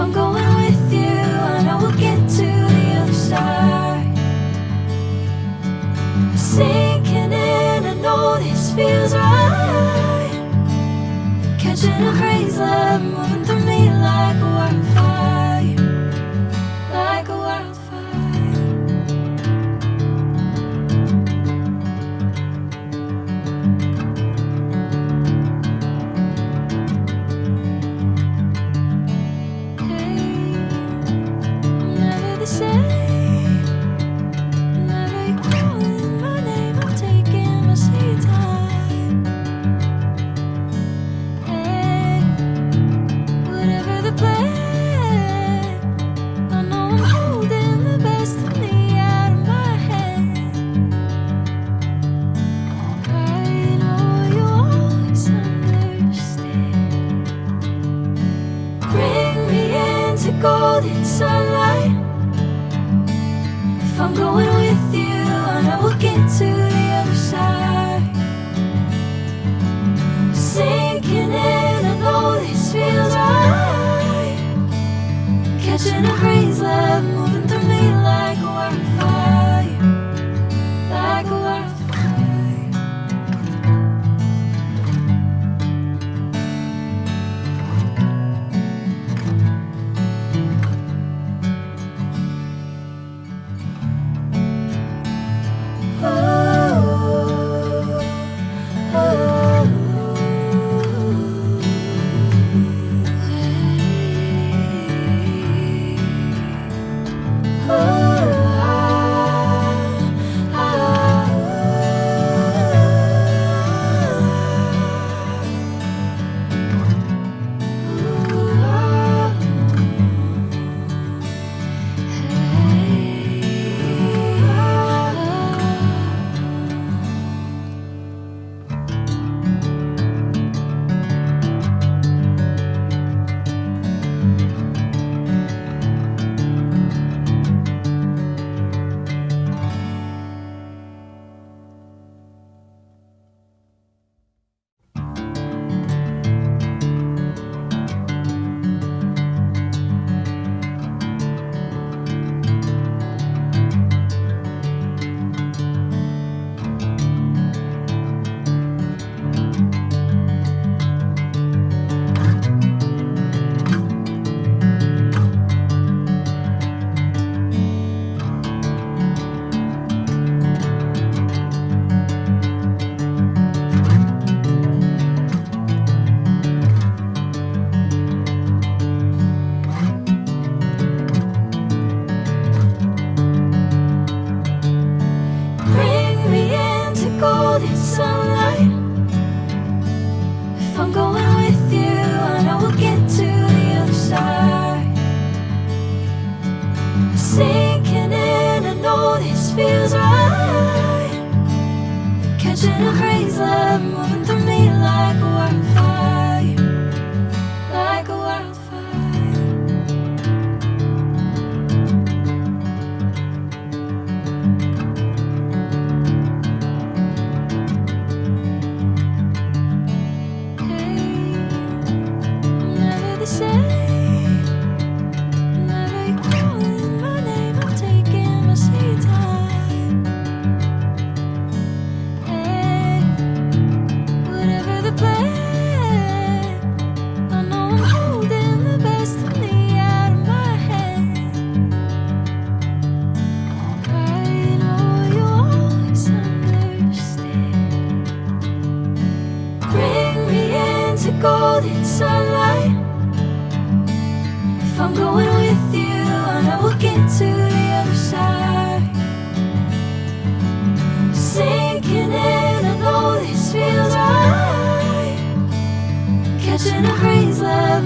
I'm going with you, I know we'll get to the other side. Sinking in, I know this feels right. Catching a crazy love moving through me like a wildfire, like a wildfire. Golden sunlight. If I'm going with you, I know we'll get to the other side. Sinking in, I know this feels right. Catching a crazy love moving through me like a wildfire, like a wildfire. Golden sunlight. If I'm going with you, I know we'll get to the other side. Sinking in, I know this feels right. Catching a crazy love moving through me like a wildfire, like a wildfire. Golden sunlight. If I'm going with you, I know we'll get to the other side. Sinking in, I know this feels right. Catching a crazy love